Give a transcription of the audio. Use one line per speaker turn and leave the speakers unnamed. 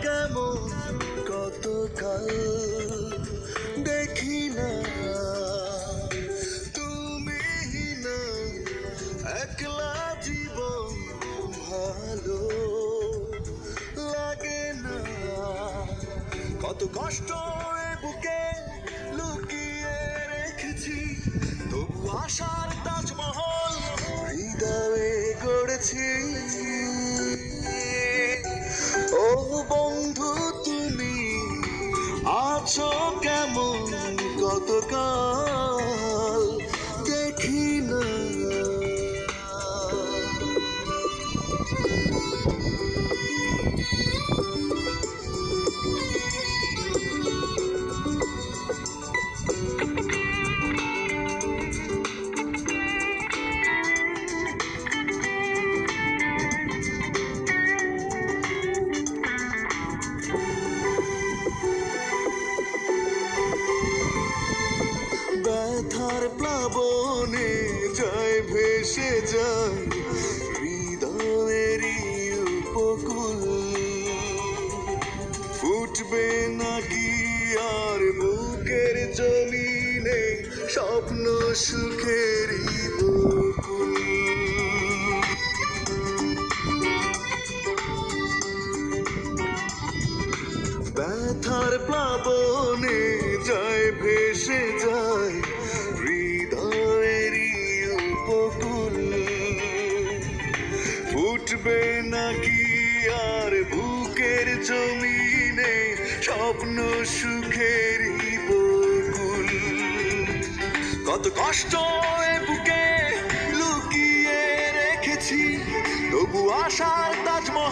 কেমন কতকাল দেখি না তুমি না একলা জীবন ভালো লাগে না কত কষ্ট এ বুকে লুকিয়ে রেখেছি তবু আশার তাজমহল হৃদয়ে গড়েছি ও বন্ধু তুমি আছো কেমন কতকাল দেখি না ব্যথার প্লাবনে যায় ভেসে যায় হৃদয়েরই উপকূল ফুটবে নাকি আর বুকের জমিনে স্বপ্ন সুখেরই বকুল ব্যথার প্লাবনে যায় ভেসে যায় হৃদয়েরই উপকূল ফুটবে নাকি আর বুকের জমিনে স্বপ্ন সুখেরই বকুল কত কষ্ট এ বুকে লুকিয়ে রেখেছি তবু আশার তাজমহল